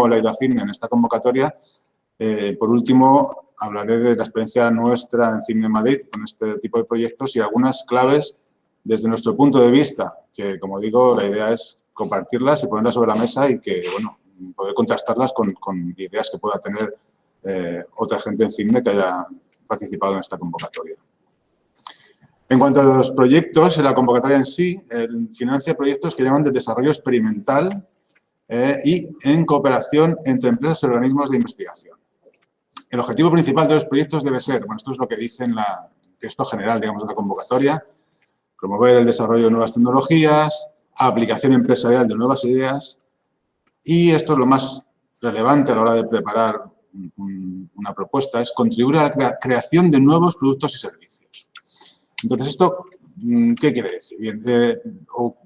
le ha ido a CIMNE en esta convocatoria. Por último, hablaré de la experiencia nuestra en CIMNE Madrid con este tipo de proyectos y algunas claves desde nuestro punto de vista, que, como digo, la idea es compartirlas y ponerlas sobre la mesa y que, bueno, poder contrastarlas con ideas que pueda tener otra gente en CIMNE que haya participado en esta convocatoria. En cuanto a los proyectos, en la convocatoria en sí, financia proyectos que llaman de desarrollo experimental y en cooperación entre empresas y organismos de investigación. El objetivo principal de los proyectos debe ser, bueno, esto es lo que dice en la texto general, digamos, de la convocatoria, promover el desarrollo de nuevas tecnologías, aplicación empresarial de nuevas ideas y esto es lo más relevante a la hora de preparar una propuesta, es contribuir a la creación de nuevos productos y servicios. Entonces, ¿esto qué quiere decir? Bien,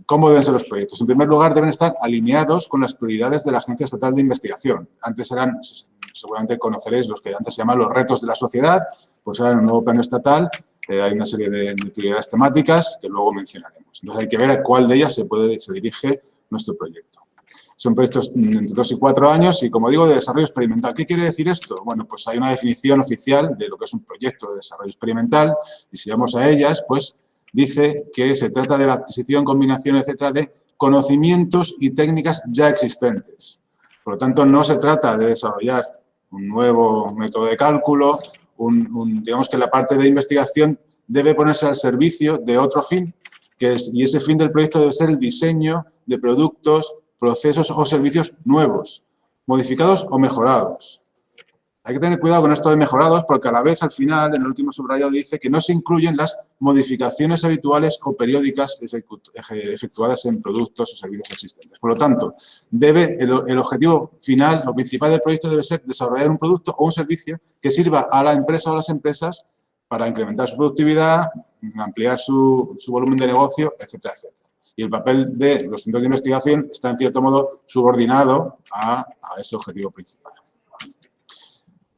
¿cómo deben ser los proyectos? En primer lugar, deben estar alineados con las prioridades de la Agencia Estatal de Investigación. Antes eran, seguramente conoceréis los que antes se llamaban los retos de la sociedad, pues ahora en el nuevo plan estatal hay una serie de prioridades temáticas que luego mencionaremos. Entonces, hay que ver a cuál de ellas se dirige nuestro proyecto. Son proyectos entre 2 y 4 años y, como digo, de desarrollo experimental. ¿Qué quiere decir esto? Bueno, pues hay una definición oficial de lo que es un proyecto de desarrollo experimental y si vamos a ellas, pues dice que se trata de la adquisición, combinación, etcétera, de conocimientos y técnicas ya existentes. Por lo tanto, no se trata de desarrollar un nuevo método de cálculo, digamos que la parte de investigación debe ponerse al servicio de otro fin, y ese fin del proyecto debe ser el diseño de productos, procesos o servicios nuevos, modificados o mejorados. Hay que tener cuidado con esto de mejorados porque a la vez, al final, en el último subrayado dice que no se incluyen las modificaciones habituales o periódicas efectuadas en productos o servicios existentes. Por lo tanto, el objetivo final, lo principal del proyecto debe ser desarrollar un producto o un servicio que sirva a la empresa o a las empresas para incrementar su productividad, ampliar su volumen de negocio, etcétera, etcétera. Y el papel de los centros de investigación está, en cierto modo, subordinado a ese objetivo principal.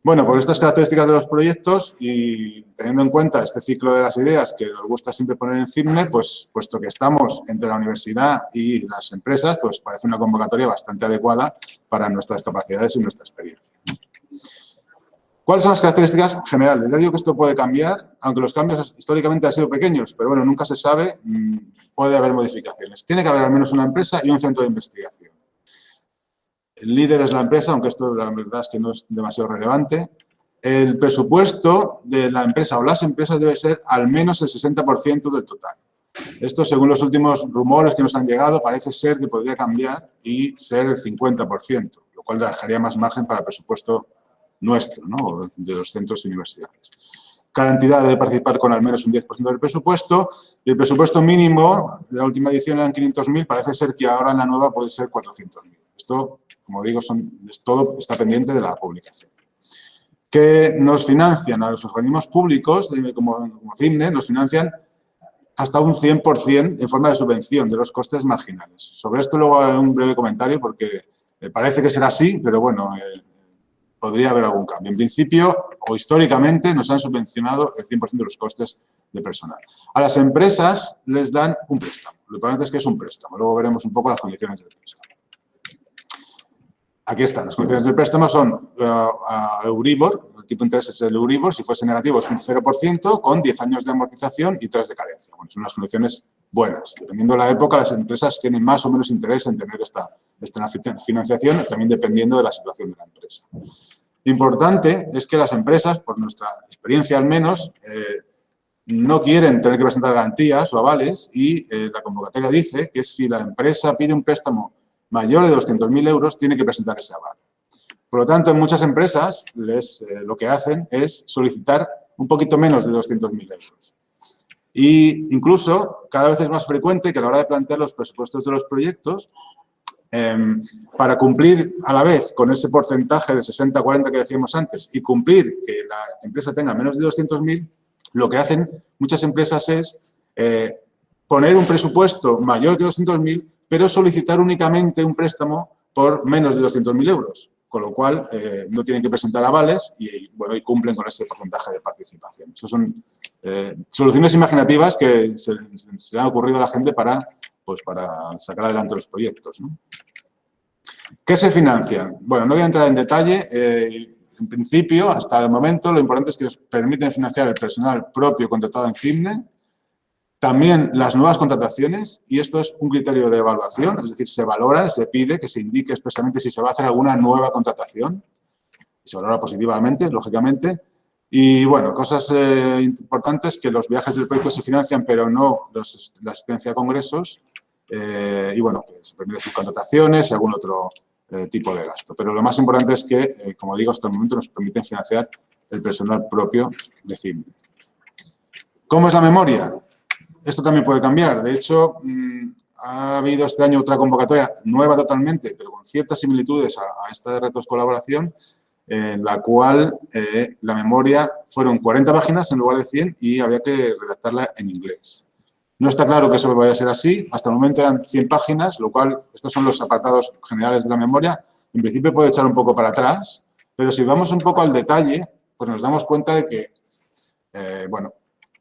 Bueno, por estas características de los proyectos y teniendo en cuenta este ciclo de las ideas que nos gusta siempre poner en CIMNE, pues puesto que estamos entre la universidad y las empresas, pues parece una convocatoria bastante adecuada para nuestras capacidades y nuestra experiencia. ¿Cuáles son las características generales? Ya digo que esto puede cambiar, aunque los cambios históricamente han sido pequeños, pero bueno, nunca se sabe, puede haber modificaciones. Tiene que haber al menos una empresa y un centro de investigación. El líder es la empresa, aunque esto la verdad es que no es demasiado relevante. El presupuesto de la empresa o las empresas debe ser al menos el 60% del total. Esto, según los últimos rumores que nos han llegado, parece ser que podría cambiar y ser el 50%, lo cual dejaría más margen para el presupuesto nuestro, ¿no? De los centros y universidades. Cada entidad debe participar con al menos un 10% del presupuesto y el presupuesto mínimo de la última edición eran 500.000, parece ser que ahora en la nueva puede ser 400.000. Esto, como digo, todo está pendiente de la publicación. Que nos financian a los organismos públicos, como CIMNE, nos financian hasta un 100% en forma de subvención de los costes marginales. Sobre esto luego haré un breve comentario porque parece que será así, pero bueno, podría haber algún cambio. En principio, o históricamente, nos han subvencionado el 100% de los costes de personal. A las empresas les dan un préstamo. Lo importante es que es un préstamo. Luego veremos un poco las condiciones del préstamo. Aquí están. Las condiciones del préstamo son Euribor, el tipo de interés es el Euribor, si fuese negativo es un 0%, con 10 años de amortización y 3 de carencia. Bueno, son unas condiciones buenas. Dependiendo de la época, las empresas tienen más o menos interés en tener esta financiación, también dependiendo de la situación de la empresa. Importante es que las empresas, por nuestra experiencia al menos, no quieren tener que presentar garantías o avales y la convocatoria dice que si la empresa pide un préstamo mayor de 200.000 euros, tiene que presentar ese aval. Por lo tanto, en muchas empresas lo que hacen es solicitar un poquito menos de 200.000 euros. Y incluso, cada vez es más frecuente que a la hora de plantear los presupuestos de los proyectos, para cumplir a la vez con ese porcentaje de 60-40 que decíamos antes y cumplir que la empresa tenga menos de 200.000, lo que hacen muchas empresas es poner un presupuesto mayor que 200.000, pero solicitar únicamente un préstamo por menos de 200.000 euros, con lo cual no tienen que presentar avales y, bueno, y cumplen con ese porcentaje de participación. Esas son soluciones imaginativas que se le han ocurrido a la gente para sacar adelante los proyectos, ¿no? ¿Qué se financian? Bueno, no voy a entrar en detalle. En principio, hasta el momento, lo importante es que nos permiten financiar el personal propio contratado en CIMNE, también las nuevas contrataciones, y esto es un criterio de evaluación, es decir, se valora, se pide que se indique expresamente si se va a hacer alguna nueva contratación, se valora positivamente, lógicamente, y bueno, cosas importantes, que los viajes del proyecto se financian, pero no la asistencia a congresos, y bueno, que se permiten subcontrataciones y algún otro tipo de gasto. Pero lo más importante es que, como digo, hasta el momento nos permiten financiar el personal propio de CIMNE. ¿Cómo es la memoria? Esto también puede cambiar. De hecho, ha habido este año otra convocatoria nueva totalmente, pero con ciertas similitudes a esta de retos colaboración, en la cual la memoria fueron 40 páginas en lugar de 100 y había que redactarla en inglés. No está claro que eso vaya a ser así. Hasta el momento eran 100 páginas, lo cual, estos son los apartados generales de la memoria. En principio puede echar un poco para atrás, pero si vamos un poco al detalle, pues nos damos cuenta de que, bueno,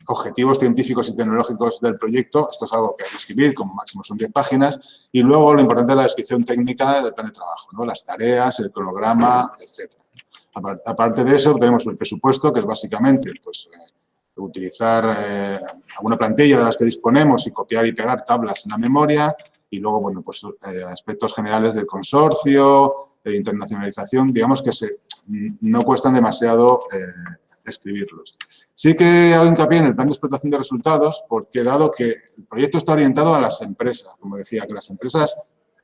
objetivos científicos y tecnológicos del proyecto, esto es algo que hay que escribir, como máximo son 10 páginas, y luego lo importante es la descripción técnica del plan de trabajo, ¿no? Las tareas, el cronograma, etc. Aparte de eso, tenemos el presupuesto, que es básicamente pues, utilizar alguna plantilla de las que disponemos y copiar y pegar tablas en la memoria, y luego, bueno, pues aspectos generales del consorcio, de internacionalización, digamos que no cuestan demasiado escribirlos. Sí que hago hincapié en el plan de explotación de resultados, porque dado que el proyecto está orientado a las empresas, como decía, que las empresas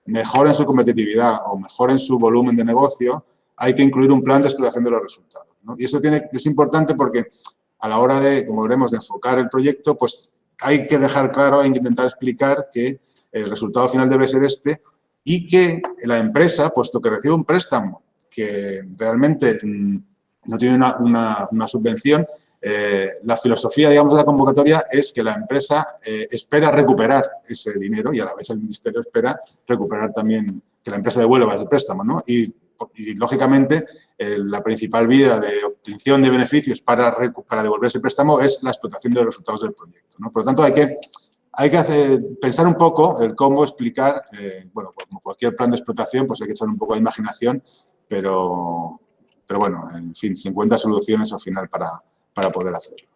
mejoren su competitividad o mejoren su volumen de negocio, hay que incluir un plan de explotación de los resultados, ¿no? Y eso es importante porque a la hora de, como veremos, de enfocar el proyecto, pues hay que dejar claro, hay que intentar explicar que el resultado final debe ser este y que la empresa, puesto que recibe un préstamo que realmente no tiene una subvención, la filosofía, digamos, de la convocatoria es que la empresa espera recuperar ese dinero y a la vez el Ministerio espera recuperar también, que la empresa devuelva el préstamo, ¿no? Y lógicamente, la principal vía de obtención de beneficios para devolver ese préstamo es la explotación de los resultados del proyecto, ¿no? Por lo tanto, hay que pensar un poco el cómo explicar, bueno, como cualquier plan de explotación, pues hay que echar un poco de imaginación, pero bueno, en fin, se encuentran soluciones al final para poder hacerlo.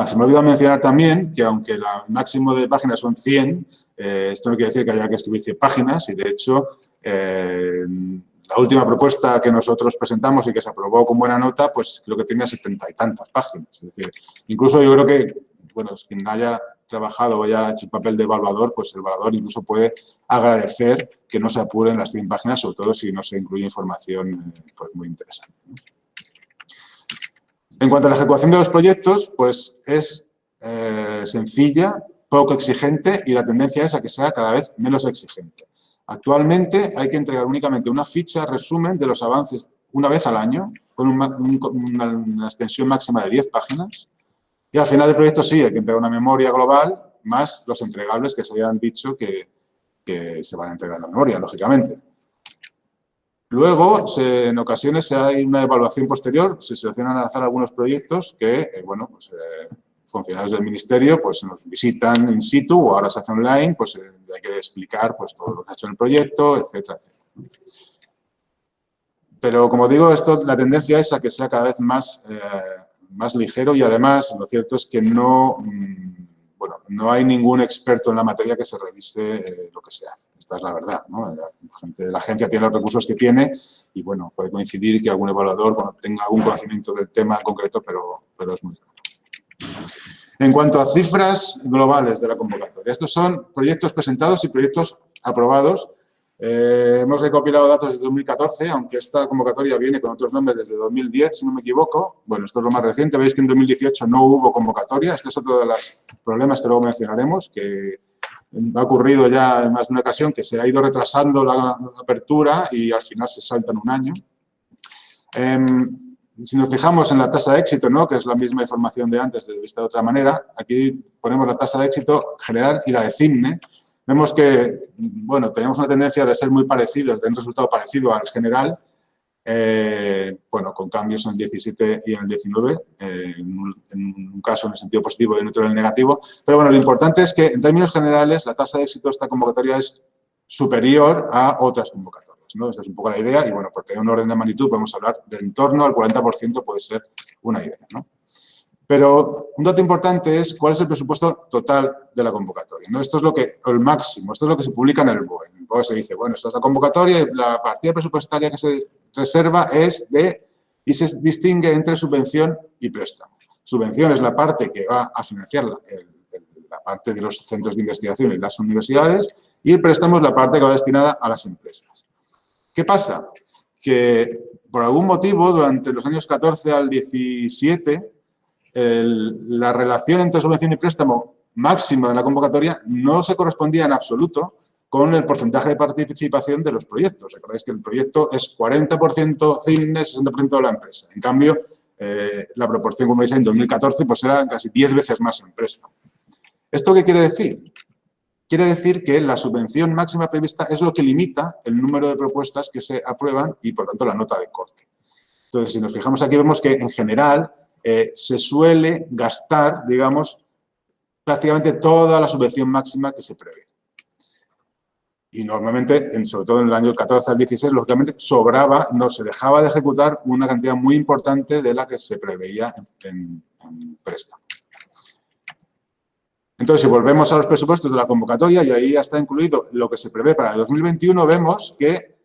Se me ha olvidado mencionar también que aunque el máximo de páginas son 100, esto no quiere decir que haya que escribir 100 páginas y, de hecho, la última propuesta que nosotros presentamos y que se aprobó con buena nota, pues creo que tenía 70 y tantas páginas. Es decir, incluso yo creo que, bueno, quien haya trabajado o haya hecho el papel de evaluador, pues el evaluador incluso puede agradecer que no se apuren las 100 páginas, sobre todo si no se incluye información pues muy interesante, ¿no? En cuanto a la ejecución de los proyectos, pues es sencilla, poco exigente y la tendencia es a que sea cada vez menos exigente. Actualmente hay que entregar únicamente una ficha resumen de los avances una vez al año, con una extensión máxima de 10 páginas. Y al final del proyecto sí, hay que entregar una memoria global más los entregables que se hayan dicho que se van a entregar en la memoria, lógicamente. Luego, en ocasiones hay una evaluación posterior, se seleccionan al azar algunos proyectos que, bueno, pues funcionarios del Ministerio pues nos visitan in situ o ahora se hace online, pues hay que explicar pues todo lo que ha hecho en el proyecto, etcétera, etcétera. Pero, como digo, la tendencia es a que sea cada vez más ligero y, además, lo cierto es que no hay ningún experto en la materia que se revise lo que se hace. Esta es la verdad, ¿no? La gente de la agencia tiene los recursos que tiene y, bueno, puede coincidir que algún evaluador tenga algún conocimiento del tema en concreto, pero es muy raro. En cuanto a cifras globales de la convocatoria, estos son proyectos presentados y proyectos aprobados. Hemos recopilado datos desde 2014, aunque esta convocatoria viene con otros nombres desde 2010, si no me equivoco. Bueno, esto es lo más reciente. Veis que en 2018 no hubo convocatoria. Este es otro de los problemas que luego mencionaremos, que ha ocurrido ya en más de una ocasión, que se ha ido retrasando la apertura y al final se saltan un año. Si nos fijamos en la tasa de éxito, ¿no?, que es la misma información de antes, vista de otra manera, aquí ponemos la tasa de éxito general y la de CIMNE. Vemos que, bueno, tenemos una tendencia de ser muy parecidos, de un resultado parecido al general, bueno, con cambios en el 17 y en el 19, en un caso en el sentido positivo y en otro en el negativo. Pero, bueno, lo importante es que, en términos generales, la tasa de éxito de esta convocatoria es superior a otras convocatorias. ¿no? Esta es un poco la idea y, bueno, por tener un orden de magnitud podemos hablar de en torno al 40% puede ser una idea, ¿no? Pero un dato importante es cuál es el presupuesto total de la convocatoria, ¿no? Esto es el máximo, esto es lo que se publica en el BOE. En el BOE se dice, bueno, esta es la convocatoria y la partida presupuestaria que se reserva es de, y se distingue entre subvención y préstamo. Subvención es la parte que va a financiar la parte de los centros de investigación y las universidades, y el préstamo es la parte que va destinada a las empresas. ¿Qué pasa? Que por algún motivo, durante los años 14 al 17, la relación entre subvención y préstamo máxima de la convocatoria no se correspondía en absoluto con el porcentaje de participación de los proyectos. Recordáis que el proyecto es 40% CIMNE, 60% de la empresa. En cambio, la proporción, como veis, en 2014 pues era casi 10 veces más en préstamo. ¿Esto qué quiere decir? Quiere decir que la subvención máxima prevista es lo que limita el número de propuestas que se aprueban y, por tanto, la nota de corte. Entonces, si nos fijamos aquí, vemos que, en general, se suele gastar, digamos, prácticamente toda la subvención máxima que se prevé. Y normalmente, sobre todo en el año 14 al 16, lógicamente sobraba, no se dejaba de ejecutar una cantidad muy importante de la que se preveía en préstamo. Entonces, si volvemos a los presupuestos de la convocatoria, y ahí ya está incluido lo que se prevé para el 2021, vemos que,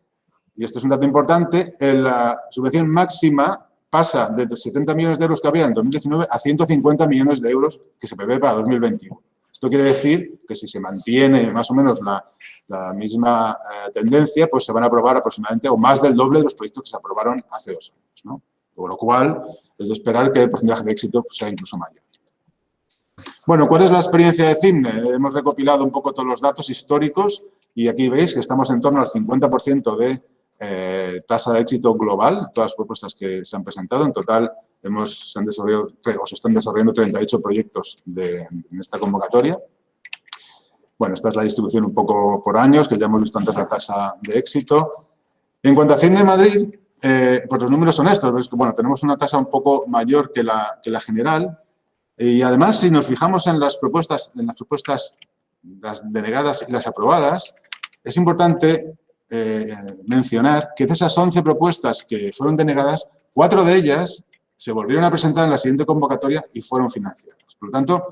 y este es un dato importante, la subvención máxima pasa de 70 millones de euros que había en 2019 a 150 millones de euros que se prevé para 2021. Esto quiere decir que si se mantiene más o menos la misma tendencia, pues se van a aprobar aproximadamente o más del doble de los proyectos que se aprobaron hace 2 años, ¿no? Por lo cual, es de esperar que el porcentaje de éxito pues, sea incluso mayor. Bueno, ¿cuál es la experiencia de CIMNE? Hemos recopilado un poco todos los datos históricos y aquí veis que estamos en torno al 50% de tasa de éxito global, todas las propuestas que se han presentado. En total, se están desarrollando 38 proyectos en esta convocatoria. Bueno, esta es la distribución un poco por años, que ya hemos visto antes la tasa de éxito. En cuanto a CIMNE Madrid, pues los números son estos. ¿Ves? Bueno, tenemos una tasa un poco mayor que la general. Y además, si nos fijamos en las propuestas, las denegadas y las aprobadas, es importante mencionar que de esas 11 propuestas que fueron denegadas, 4 de ellas se volvieron a presentar en la siguiente convocatoria y fueron financiadas. Por lo tanto,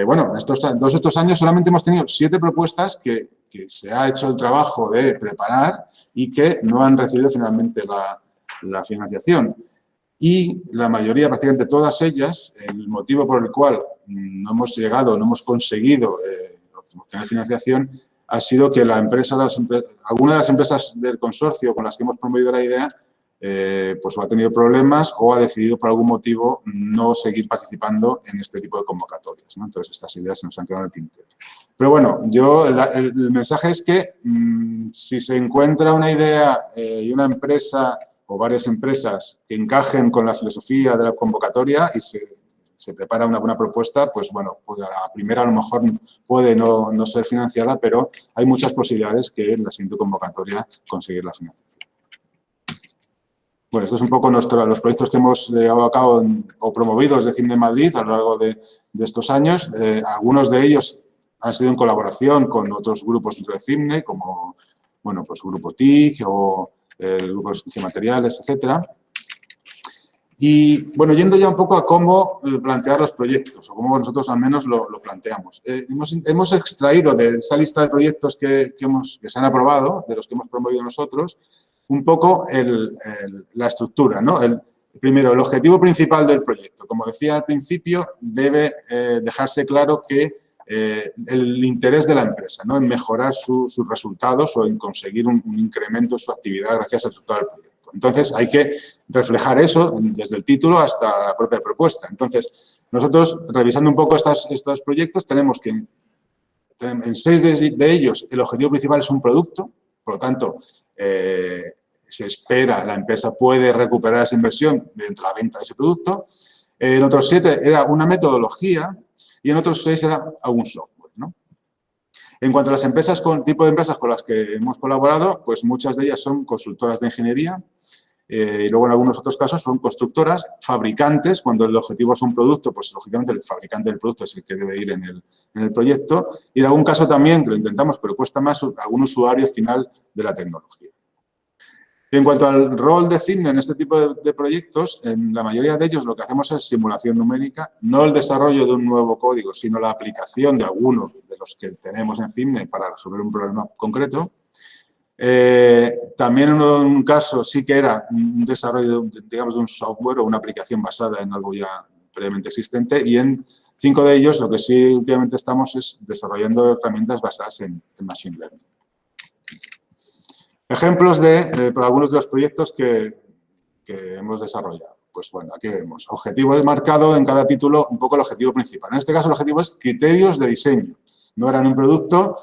bueno, en estos años solamente hemos tenido 7 propuestas que se ha hecho el trabajo de preparar y que no han recibido finalmente la financiación. Y la mayoría, prácticamente todas ellas, el motivo por el cual no hemos llegado, no hemos conseguido obtener financiación, ha sido que alguna de las empresas del consorcio con las que hemos promovido la idea, pues o ha tenido problemas o ha decidido por algún motivo no seguir participando en este tipo de convocatorias, ¿no? Entonces, estas ideas se nos han quedado en el tintero. Pero bueno, el mensaje es que si se encuentra una idea y una empresa o varias empresas que encajen con la filosofía de la convocatoria y se prepara una buena propuesta, pues bueno, a primera a lo mejor puede no ser financiada, pero hay muchas posibilidades que en la siguiente convocatoria conseguir la financiación. Bueno, esto es un poco los proyectos que hemos llevado a cabo o promovido desde CIMNE Madrid a lo largo de estos años. Algunos de ellos han sido en colaboración con otros grupos dentro de CIMNE, como, bueno, pues Grupo TIC o el grupo de materiales, etcétera. Y, bueno, yendo ya un poco a cómo plantear los proyectos, o cómo nosotros al menos lo planteamos. Hemos extraído de esa lista de proyectos que se han aprobado, de los que hemos promovido nosotros, un poco la estructura, ¿no? Primero, el objetivo principal del proyecto. Como decía al principio, debe dejarse claro que el interés de la empresa, ¿no? En mejorar sus resultados o en conseguir un incremento en su actividad gracias al resultado del proyecto. Entonces, hay que reflejar eso desde el título hasta la propia propuesta. Entonces, nosotros, revisando un poco estos proyectos, tenemos que en 6 de ellos el objetivo principal es un producto, por lo tanto, se espera, la empresa puede recuperar esa inversión dentro de la venta de ese producto. En otros 7 era una metodología y en otros 6 era algún software, ¿no? En cuanto a las empresas, tipo de empresas con las que hemos colaborado, pues muchas de ellas son consultoras de ingeniería y luego en algunos otros casos son constructoras, fabricantes, cuando el objetivo es un producto, pues lógicamente el fabricante del producto es el que debe ir en el proyecto y en algún caso también, que lo intentamos pero cuesta más, algún usuario final de la tecnología. Y en cuanto al rol de CIMNE en este tipo de proyectos, en la mayoría de ellos lo que hacemos es simulación numérica, no el desarrollo de un nuevo código, sino la aplicación de alguno de los que tenemos en CIMNE para resolver un problema concreto. También en un caso sí que era un desarrollo, digamos, de un software o una aplicación basada en algo ya previamente existente, y en 5 de ellos lo que sí últimamente estamos es desarrollando herramientas basadas en Machine Learning. Ejemplos de algunos de los proyectos que hemos desarrollado. Pues bueno, aquí vemos. Objetivo marcado en cada título, un poco el objetivo principal. En este caso el objetivo es criterios de diseño. No eran un producto.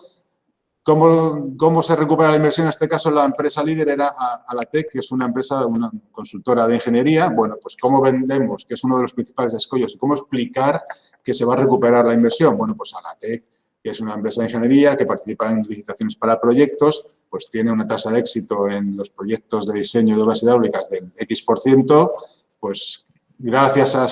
¿Cómo se recupera la inversión? En este caso la empresa líder era Alatec, que es una empresa, una consultora de ingeniería. Bueno, pues ¿cómo vendemos? Que es uno de los principales escollos. ¿Cómo explicar que se va a recuperar la inversión? Bueno, pues Alatec, que es una empresa de ingeniería que participa en licitaciones para proyectos, pues tiene una tasa de éxito en los proyectos de diseño de obras hidráulicas del X%, pues gracias a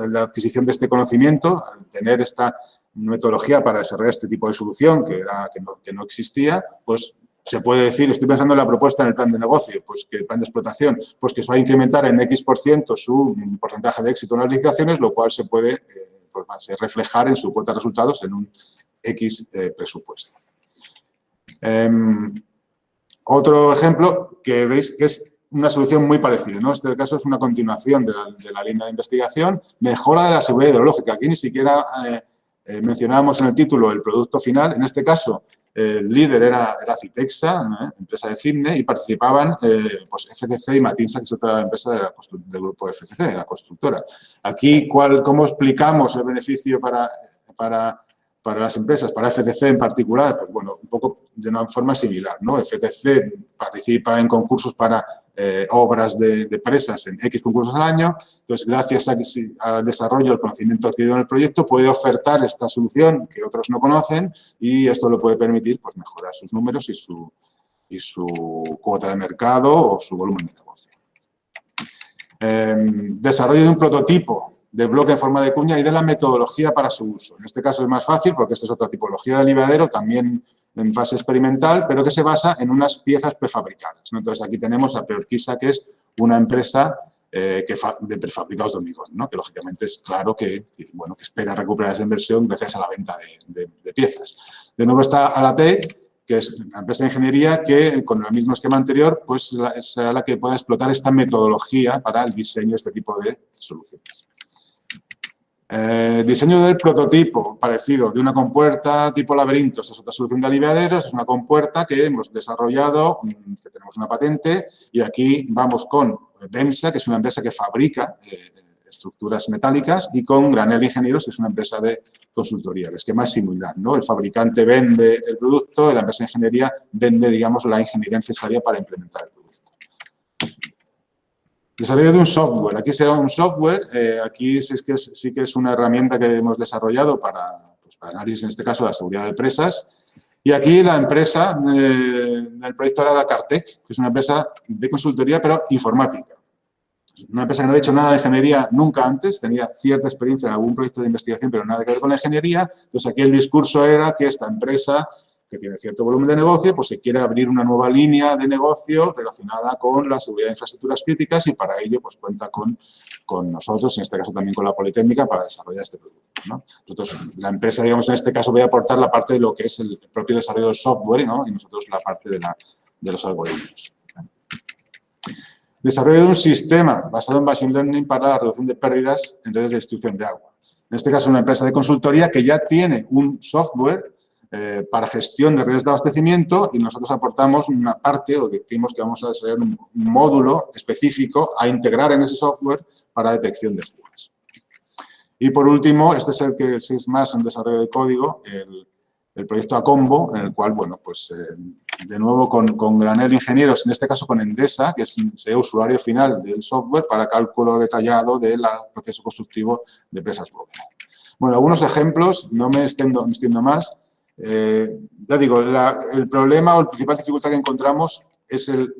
la adquisición de este conocimiento, al tener esta metodología para desarrollar este tipo de solución que no existía, pues se puede decir, estoy pensando en la propuesta en el plan de negocio, pues que el plan de explotación, pues que se va a incrementar en X% su porcentaje de éxito en las licitaciones, lo cual se puede pues, reflejar en su cuota de resultados en un X presupuesto. Otro ejemplo que veis que es una solución muy parecida, ¿no? Este caso es una continuación de la línea de investigación, mejora de la seguridad hidrológica. Aquí ni siquiera mencionábamos en el título el producto final. En este caso, el líder era Citexa, empresa de CIMNE, y participaban pues FCC y Matinsa, que es otra empresa del grupo FCC, de la constructora. Aquí, ¿cómo explicamos el beneficio para las empresas, para FCC en particular? Pues bueno, un poco de una forma similar, ¿no? FCC participa en concursos para obras de presas en X concursos al año. Entonces, gracias al desarrollo, al conocimiento adquirido en el proyecto, puede ofertar esta solución que otros no conocen y esto le puede permitir pues, mejorar sus números y su cuota de mercado o su volumen de negocio. Desarrollo de un prototipo de bloque en forma de cuña y de la metodología para su uso. En este caso es más fácil porque esta es otra tipología de aliviadero, también en fase experimental, pero que se basa en unas piezas prefabricadas, ¿no? Entonces, aquí tenemos a Peorquisa, que es una empresa de prefabricados de hormigón, ¿no? Que lógicamente es claro que espera recuperar esa inversión gracias a la venta de piezas. De nuevo está Alatec, que es una empresa de ingeniería que, con el mismo esquema anterior, pues será la que pueda explotar esta metodología para el diseño de este tipo de soluciones. Diseño del prototipo, parecido, de una compuerta tipo laberinto. Esta es otra solución de aliviaderos, es una compuerta que hemos desarrollado, que tenemos una patente, y aquí vamos con Demsa, que es una empresa que fabrica estructuras metálicas, y con Granel Ingenieros, que es una empresa de consultoría. El esquema es similar, ¿no? El fabricante vende el producto y la empresa de ingeniería vende, digamos, la ingeniería necesaria para implementar el producto. Desarrollo de un software. Aquí será un software. Aquí sí que es una herramienta que hemos desarrollado para análisis, en este caso, de la seguridad de presas. Y aquí la empresa del proyecto era Dakartec, que es una empresa de consultoría, pero informática. Una empresa que no ha hecho nada de ingeniería nunca antes, tenía cierta experiencia en algún proyecto de investigación, pero nada que ver con la ingeniería. Entonces, aquí el discurso era que esta empresa, que tiene cierto volumen de negocio, pues se quiere abrir una nueva línea de negocio relacionada con la seguridad de infraestructuras críticas y para ello pues cuenta con nosotros, en este caso también con la Politécnica, para desarrollar este producto, ¿no? Nosotros, la empresa, digamos, en este caso voy a aportar la parte de lo que es el propio desarrollo del software, ¿no? Y nosotros la parte de los algoritmos. Desarrollo de un sistema basado en Machine Learning para la reducción de pérdidas en redes de distribución de agua. En este caso, una empresa de consultoría que ya tiene un software para gestión de redes de abastecimiento y nosotros aportamos una parte o decimos que vamos a desarrollar un módulo específico a integrar en ese software para detección de fugas. Y por último, este es el que es más un desarrollo de código, el proyecto Acombo, en el cual, bueno, pues de nuevo con Granel Ingenieros, en este caso con Endesa, que es el usuario final del software para cálculo detallado del proceso constructivo de presas bloque. Bueno, algunos ejemplos, no me extiendo más. Ya digo, el problema o la principal dificultad que encontramos es el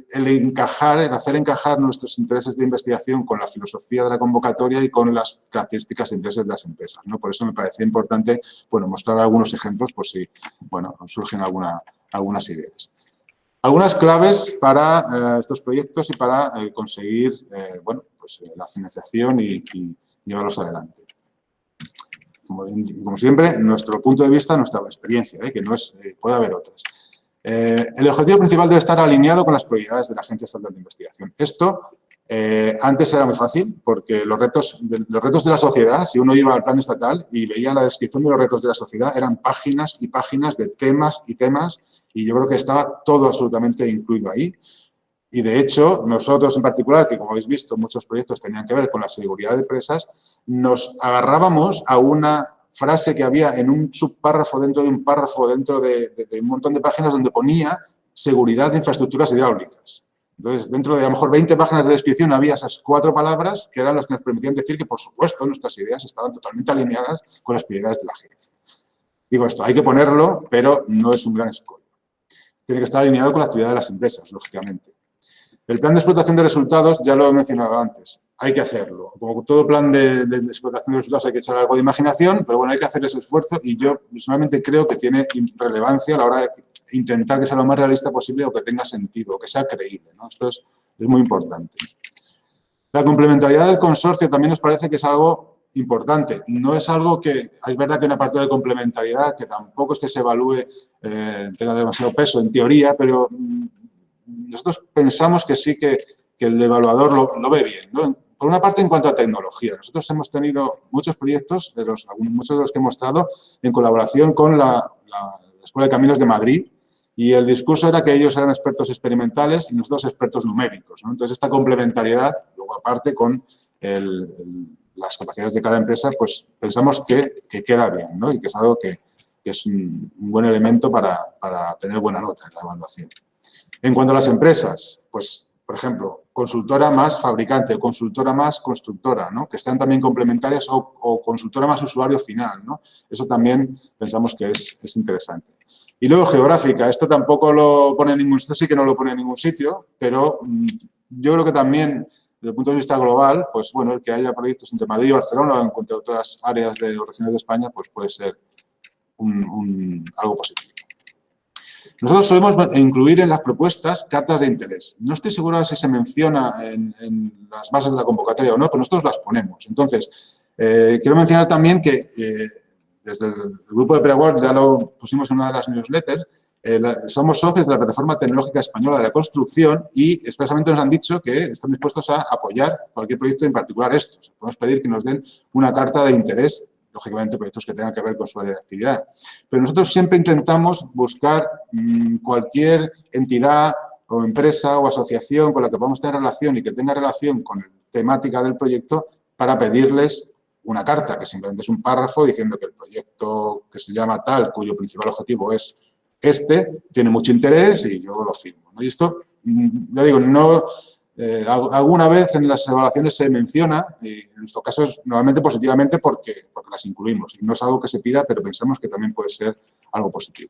hacer encajar nuestros intereses de investigación con la filosofía de la convocatoria y con las características e intereses de las empresas, ¿no? Por eso me parecía importante, bueno, mostrar algunos ejemplos por si, bueno, surgen algunas ideas. Algunas claves para estos proyectos y para conseguir bueno, pues, la financiación y llevarlos adelante. Como siempre, nuestro punto de vista, nuestra experiencia, que no es, puede haber otras. El objetivo principal debe estar alineado con las prioridades de la Agencia Estatal de Investigación. Esto antes era muy fácil porque los retos de la sociedad, si uno iba al plan estatal y veía la descripción de los retos de la sociedad, eran páginas y páginas de temas y temas, y yo creo que estaba todo absolutamente incluido ahí. Y, de hecho, nosotros en particular, que como habéis visto, muchos proyectos tenían que ver con la seguridad de empresas, nos agarrábamos a una frase que había en un subpárrafo dentro de un párrafo, dentro de un montón de páginas donde ponía seguridad de infraestructuras hidráulicas. Entonces, dentro de a lo mejor 20 páginas de descripción había esas 4 palabras que eran las que nos permitían decir que, por supuesto, nuestras ideas estaban totalmente alineadas con las prioridades de la agencia. Digo esto, hay que ponerlo, pero no es un gran escollo. Tiene que estar alineado con la actividad de las empresas, lógicamente. El plan de explotación de resultados, ya lo he mencionado antes, hay que hacerlo. Como todo plan de explotación de resultados hay que echar algo de imaginación, pero bueno, hay que hacer ese esfuerzo y yo personalmente creo que tiene relevancia a la hora de intentar que sea lo más realista posible o que tenga sentido, o que sea creíble, ¿no? Esto es muy importante. La complementariedad del consorcio también nos parece que es algo importante. No es algo que, es verdad que hay una parte de complementariedad que tampoco es que se evalúe, tenga demasiado peso en teoría, pero nosotros pensamos que sí que el evaluador lo ve bien, ¿no? Por una parte, en cuanto a tecnología. Nosotros hemos tenido muchos proyectos, muchos de los que he mostrado, en colaboración con la Escuela de Caminos de Madrid, y el discurso era que ellos eran expertos experimentales y nosotros expertos numéricos, ¿no? Entonces, esta complementariedad, luego aparte con las capacidades de cada empresa, pues pensamos que queda bien, ¿no? Y que es algo que es un buen elemento para tener buena nota en la evaluación. En cuanto a las empresas, pues, por ejemplo, consultora más fabricante, consultora más constructora, ¿no? Que sean también complementarias o consultora más usuario final, ¿no? Eso también pensamos que es interesante. Y luego geográfica, esto tampoco lo pone en ningún sitio, sí que no lo pone en ningún sitio, pero yo creo que también, desde el punto de vista global, pues bueno, el que haya proyectos entre Madrid y Barcelona o entre otras áreas de las regiones de España, pues puede ser algo positivo. Nosotros solemos incluir en las propuestas cartas de interés. No estoy seguro de si se menciona en las bases de la convocatoria o no, pero nosotros las ponemos. Entonces, quiero mencionar también que desde el grupo de Pre-Award, ya lo pusimos en una de las newsletters, somos socios de la Plataforma Tecnológica Española de la Construcción y expresamente nos han dicho que están dispuestos a apoyar cualquier proyecto, en particular estos. Podemos pedir que nos den una carta de interés, lógicamente proyectos que tengan que ver con su área de actividad. Pero nosotros siempre intentamos buscar cualquier entidad o empresa o asociación con la que podamos tener relación y que tenga relación con la temática del proyecto para pedirles una carta, que simplemente es un párrafo diciendo que el proyecto que se llama tal, cuyo principal objetivo es tiene mucho interés y yo lo firmo, ¿no? Y esto, ya digo, no... alguna vez en las evaluaciones se menciona, y en nuestro caso es normalmente positivamente porque las incluimos. Y no es algo que se pida, pero pensamos que también puede ser algo positivo.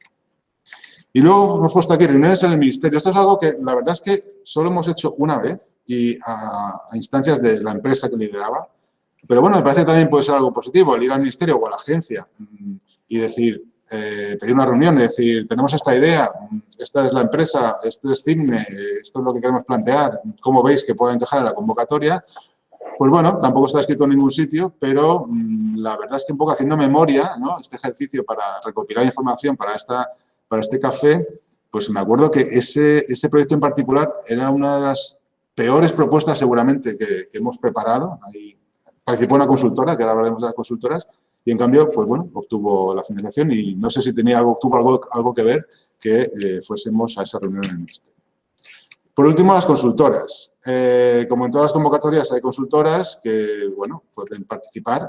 Y luego hemos puesto aquí reuniones en el Ministerio. Esto es algo que la verdad es que solo hemos hecho una vez y a instancias de la empresa que lideraba. Pero bueno, me parece que también puede ser algo positivo el ir al Ministerio o a la agencia y decir, pedir una reunión y decir, tenemos esta idea, esta es la empresa, este es CIMNE, esto es lo que queremos plantear, ¿cómo veis que pueda encajar en la convocatoria? Pues bueno, tampoco está escrito en ningún sitio, pero la verdad es que un poco haciendo memoria, ¿no? Este ejercicio para recopilar información para este café, pues me acuerdo que ese proyecto en particular era una de las peores propuestas seguramente que hemos preparado. Ahí participó una consultora, que ahora hablaremos de las consultoras, y en cambio, pues bueno, obtuvo la financiación y no sé si tuvo algo que ver que fuésemos a esa reunión en el Ministerio. Por último, las consultoras. Como en todas las convocatorias hay consultoras que, bueno, pueden participar.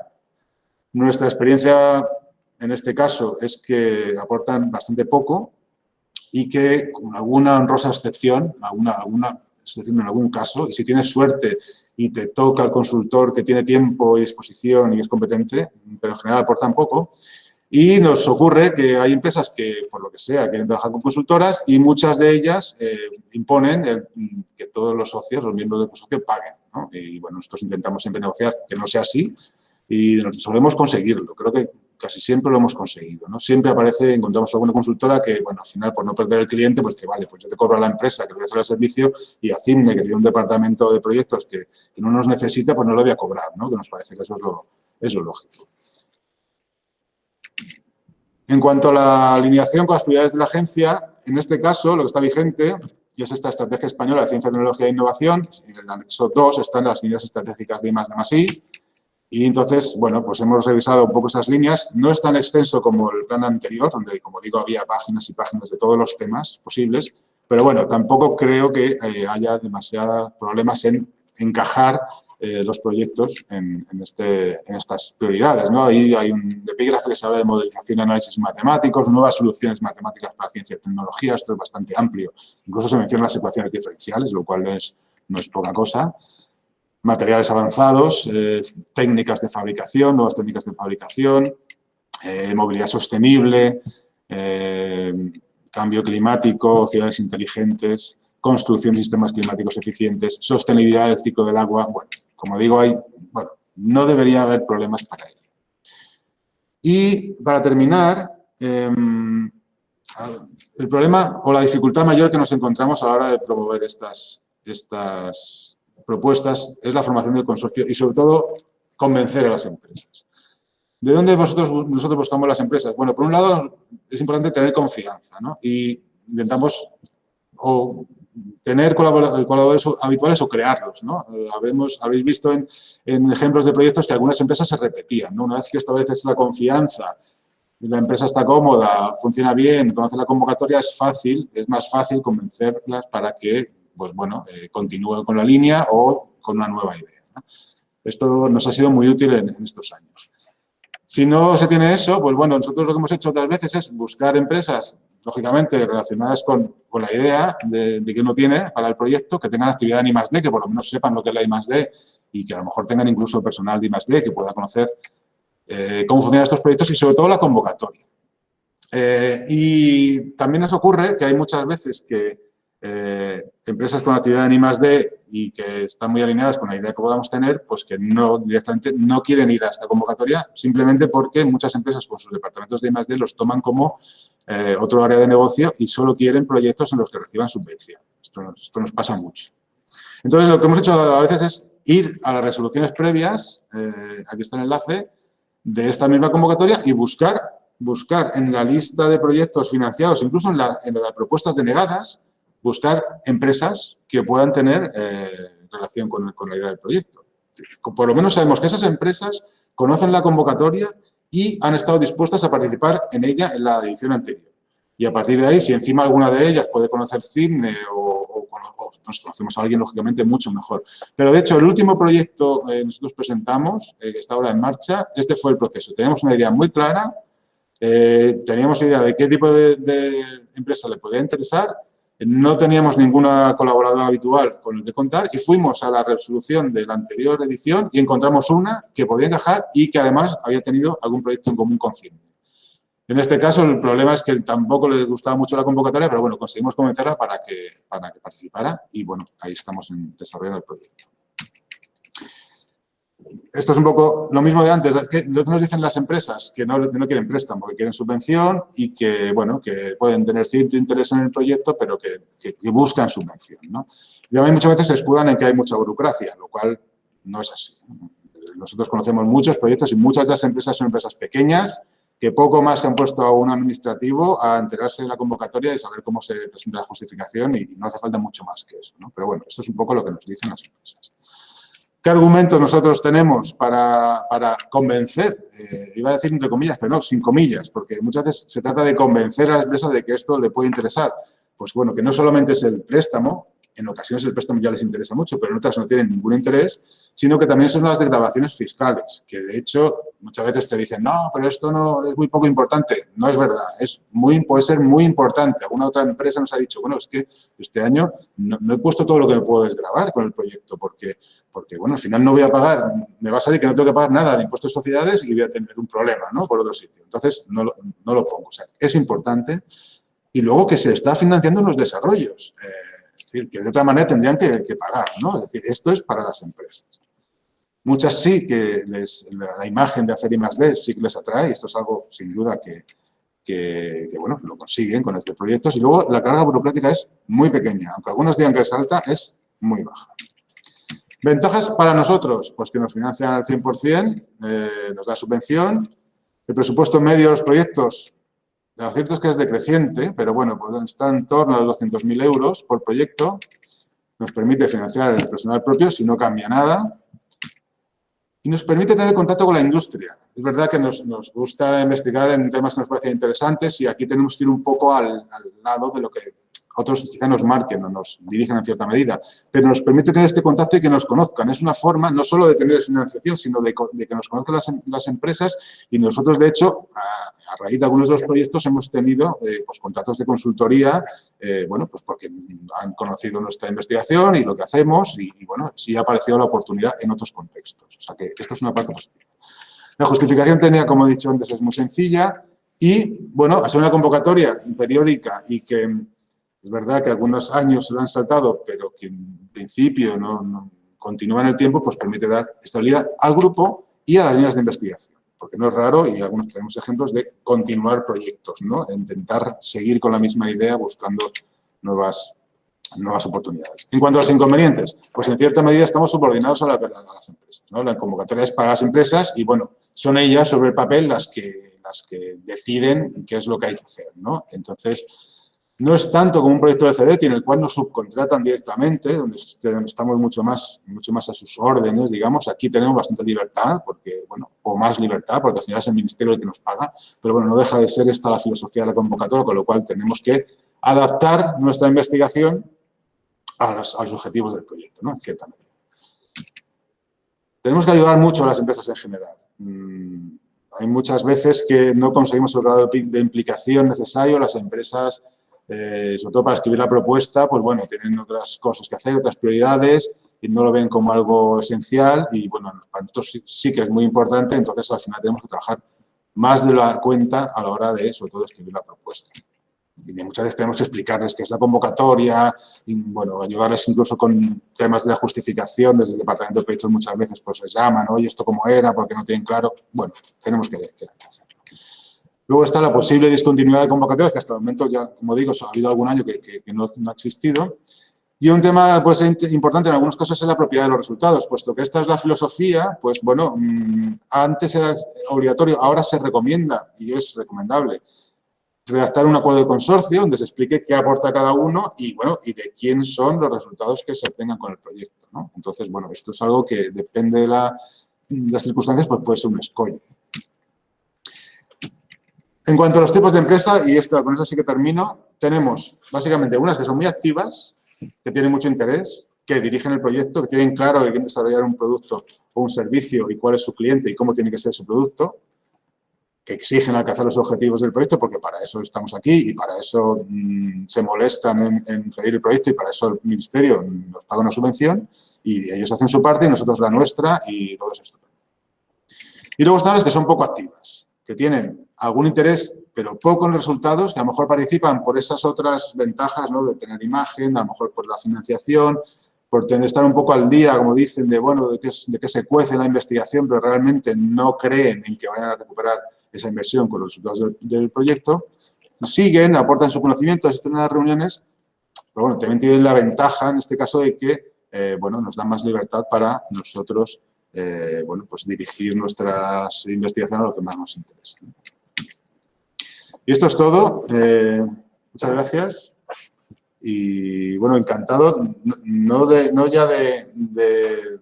Nuestra experiencia en este caso es que aportan bastante poco y que con alguna honrosa excepción, alguna excepción en algún caso, y si tienes suerte y te toca el consultor que tiene tiempo y disposición y es competente, pero en general aportan poco. Y nos ocurre que hay empresas que, por lo que sea, quieren trabajar con consultoras y muchas de ellas imponen que todos los socios, los miembros del consorcio, paguen, ¿no? Y bueno, nosotros intentamos siempre negociar que no sea así y solemos conseguirlo. Creo que casi siempre lo hemos conseguido, ¿no? Siempre encontramos alguna consultora que, bueno, al final, por no perder el cliente, pues que vale, pues yo te cobro a la empresa que le voy a hacer el servicio y a CIMNE, que tiene un departamento de proyectos que no nos necesita, pues no lo voy a cobrar, ¿no? Que nos parece que eso es lo lógico. En cuanto a la alineación con las prioridades de la agencia, en este caso, lo que está vigente y es esta Estrategia Española de Ciencia, Tecnología e Innovación. En el anexo 2 están las líneas estratégicas de I+D+I. Y entonces, bueno, pues hemos revisado un poco esas líneas. No es tan extenso como el plan anterior, donde, como digo, había páginas y páginas de todos los temas posibles. Pero bueno, tampoco creo que haya demasiados problemas en encajar los proyectos en estas prioridades, ¿no? Ahí hay un epígrafe que se habla de modelización y análisis matemáticos, nuevas soluciones matemáticas para ciencia y tecnología. Esto es bastante amplio. Incluso se mencionan las ecuaciones diferenciales, lo cual no es poca cosa. Materiales avanzados, técnicas de fabricación, nuevas técnicas de fabricación, movilidad sostenible, cambio climático, ciudades inteligentes, construcción de sistemas climáticos eficientes, sostenibilidad del ciclo del agua. Bueno, como digo, no debería haber problemas para ello. Y para terminar, el problema o la dificultad mayor que nos encontramos a la hora de promover estas propuestas es la formación del consorcio y, sobre todo, convencer a las empresas. ¿De dónde nosotros buscamos las empresas? Bueno, por un lado, es importante tener confianza, ¿no? Y intentamos tener colaboradores habituales o crearlos, ¿no? Habréis visto en ejemplos de proyectos que algunas empresas se repetían, ¿no? Una vez que estableces la confianza, la empresa está cómoda, funciona bien, conoce la convocatoria, es más fácil convencerlas para que pues bueno, continúe con la línea o con una nueva idea, ¿no? Esto nos ha sido muy útil en estos años. Si no se tiene eso, pues bueno, nosotros lo que hemos hecho otras veces es buscar empresas, lógicamente, relacionadas con la idea de que uno tiene para el proyecto, que tengan actividad en I+D, que por lo menos sepan lo que es la I+D y que a lo mejor tengan incluso personal de I+D que pueda conocer cómo funcionan estos proyectos y, sobre todo, la convocatoria. Y también nos ocurre que hay muchas veces que empresas con actividad en I+D y que están muy alineadas con la idea que podamos tener, pues que directamente no quieren ir a esta convocatoria, simplemente porque muchas empresas con sus departamentos de I+D los toman como otro área de negocio y solo quieren proyectos en los que reciban subvención. Esto nos pasa mucho. Entonces, lo que hemos hecho a veces es ir a las resoluciones previas, aquí está el enlace, de esta misma convocatoria y buscar en la lista de proyectos financiados, incluso en las propuestas denegadas, buscar empresas que puedan tener relación con la idea del proyecto. Por lo menos sabemos que esas empresas conocen la convocatoria y han estado dispuestas a participar en ella en la edición anterior. Y a partir de ahí, si encima alguna de ellas puede conocer CIMNE o nos conocemos a alguien, lógicamente, mucho mejor. Pero, de hecho, el último proyecto que nosotros presentamos, que está ahora en marcha, este fue el proceso. Teníamos una idea muy clara, teníamos idea de qué tipo de empresa le podía interesar, no teníamos ninguna colaboradora habitual con el que contar y fuimos a la resolución de la anterior edición y encontramos una que podía encajar y que, además, había tenido algún proyecto en común con CIMNE. En este caso, el problema es que tampoco les gustaba mucho la convocatoria, pero bueno, conseguimos convencerla para que participara y, bueno, ahí estamos desarrollando el proyecto. Esto es un poco lo mismo de antes. Lo que nos dicen las empresas, que no quieren préstamo, que quieren subvención y que, bueno, que pueden tener cierto interés en el proyecto, pero que buscan subvención, ¿no? Y además muchas veces se escudan en que hay mucha burocracia, lo cual no es así. Nosotros conocemos muchos proyectos y muchas de las empresas son empresas pequeñas que poco más que han puesto a un administrativo a enterarse de la convocatoria y saber cómo se presenta la justificación y no hace falta mucho más que eso, ¿no? Pero bueno, esto es un poco lo que nos dicen las empresas. ¿Qué argumentos nosotros tenemos para convencer? Iba a decir entre comillas, pero no, sin comillas, porque muchas veces se trata de convencer a la empresa de que esto le puede interesar. Pues bueno, que no solamente es el préstamo, en ocasiones el préstamo ya les interesa mucho, pero en otras no tienen ningún interés, sino que también son las desgravaciones fiscales, que de hecho muchas veces te dicen, no, pero esto no es muy poco importante. No es verdad, puede ser muy importante. Alguna otra empresa nos ha dicho, bueno, es que este año no he puesto todo lo que me puedo desgravar con el proyecto, porque bueno, al final no voy a pagar, me va a salir que no tengo que pagar nada de impuestos de sociedades y voy a tener un problema, ¿no?, por otro sitio. Entonces, no lo pongo. O sea, es importante. Y luego que se está financiando en los desarrollos. Es decir, que de otra manera tendrían que pagar, ¿no? Es decir, esto es para las empresas. Muchas sí que la imagen de hacer I+D sí que les atrae, y esto es algo sin duda que bueno, lo consiguen con este proyecto. Y luego la carga burocrática es muy pequeña, aunque algunos digan que es alta, es muy baja. Ventajas para nosotros, pues que nos financian al 100%, nos da subvención. El presupuesto medio de los proyectos, lo cierto es que es decreciente, pero bueno, pues está en torno a los 200.000 euros por proyecto. Nos permite financiar el personal propio si no cambia nada. Y nos permite tener contacto con la industria. Es verdad que nos gusta investigar en temas que nos parecen interesantes y aquí tenemos que ir un poco al lado de lo que otros quizá nos marquen o nos dirigen en cierta medida, pero nos permite tener este contacto y que nos conozcan. Es una forma no solo de tener financiación, sino de que nos conozcan las empresas y nosotros, de hecho, a raíz de algunos de los proyectos hemos tenido pues, contratos de consultoría, bueno, pues porque han conocido nuestra investigación y lo que hacemos y bueno, sí ha aparecido la oportunidad en otros contextos. O sea que esta es una parte positiva. La justificación técnica, como he dicho antes, es muy sencilla y, bueno, ha sido una convocatoria periódica y que es verdad que algunos años se lo han saltado, pero que en principio no continúa en el tiempo, pues permite dar estabilidad al grupo y a las líneas de investigación. Porque no es raro, y algunos tenemos ejemplos de continuar proyectos, ¿no? Intentar seguir con la misma idea buscando nuevas oportunidades. En cuanto a los inconvenientes, pues en cierta medida estamos subordinados a las empresas, ¿no? La convocatoria es para las empresas y, bueno, son ellas sobre el papel las que deciden qué es lo que hay que hacer, ¿no? Entonces, no es tanto como un proyecto de CDT en el cual nos subcontratan directamente, donde estamos mucho más a sus órdenes, digamos. Aquí tenemos bastante libertad, porque, bueno, o más libertad, porque al final es el ministerio el que nos paga, pero bueno, no deja de ser esta la filosofía de la convocatoria, con lo cual tenemos que adaptar nuestra investigación a los objetivos del proyecto, ¿no? En cierta medida. Tenemos que ayudar mucho a las empresas en general. Hay muchas veces que no conseguimos el grado de implicación necesario, las empresas, sobre todo para escribir la propuesta, pues bueno, tienen otras cosas que hacer, otras prioridades y no lo ven como algo esencial y bueno, para nosotros sí que es muy importante, entonces al final tenemos que trabajar más de la cuenta a la hora de, sobre todo, escribir la propuesta. Y muchas veces tenemos que explicarles qué es la convocatoria, y, bueno, ayudarles incluso con temas de la justificación. Desde el departamento de proyectos muchas veces pues les llaman, oye, ¿esto cómo era? Porque no tienen claro. Bueno, tenemos que hacerlo. Luego está la posible discontinuidad de convocatorias, que hasta el momento ya, como digo, ha habido algún año que no ha existido. Y un tema pues, importante en algunos casos es la propiedad de los resultados, puesto que esta es la filosofía, pues bueno, antes era obligatorio, ahora se recomienda y es recomendable redactar un acuerdo de consorcio donde se explique qué aporta cada uno y, bueno, y de quién son los resultados que se obtengan con el proyecto, ¿no? Entonces, bueno, esto es algo que depende de las circunstancias, pues puede ser un escollo. En cuanto a los tipos de empresa, y con eso sí que termino, tenemos básicamente unas que son muy activas, que tienen mucho interés, que dirigen el proyecto, que tienen claro que quieren desarrollar un producto o un servicio y cuál es su cliente y cómo tiene que ser su producto, que exigen alcanzar los objetivos del proyecto, porque para eso estamos aquí y para eso se molestan en pedir el proyecto y para eso el Ministerio nos paga una subvención y ellos hacen su parte y nosotros la nuestra y todo eso es estupendo. Y luego están las que son poco activas, que tienen algún interés, pero poco en resultados, que a lo mejor participan por esas otras ventajas, ¿no? De tener imagen, a lo mejor por la financiación, por estar un poco al día, como dicen, de bueno, de qué se cuece la investigación, pero realmente no creen en que vayan a recuperar esa inversión con los resultados del proyecto. Siguen, aportan su conocimiento, asisten a las reuniones, pero bueno, también tienen la ventaja en este caso de que, bueno, nos dan más libertad para nosotros, bueno, pues dirigir nuestras investigaciones a lo que más nos interesa. Y esto es todo. Muchas gracias. Y, bueno, encantado, no ya de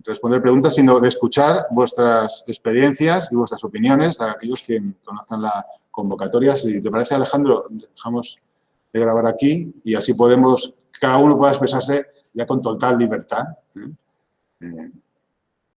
responder preguntas, sino de escuchar vuestras experiencias y vuestras opiniones a aquellos que conozcan la convocatoria. Si te parece, Alejandro, dejamos de grabar aquí y así cada uno pueda expresarse ya con total libertad.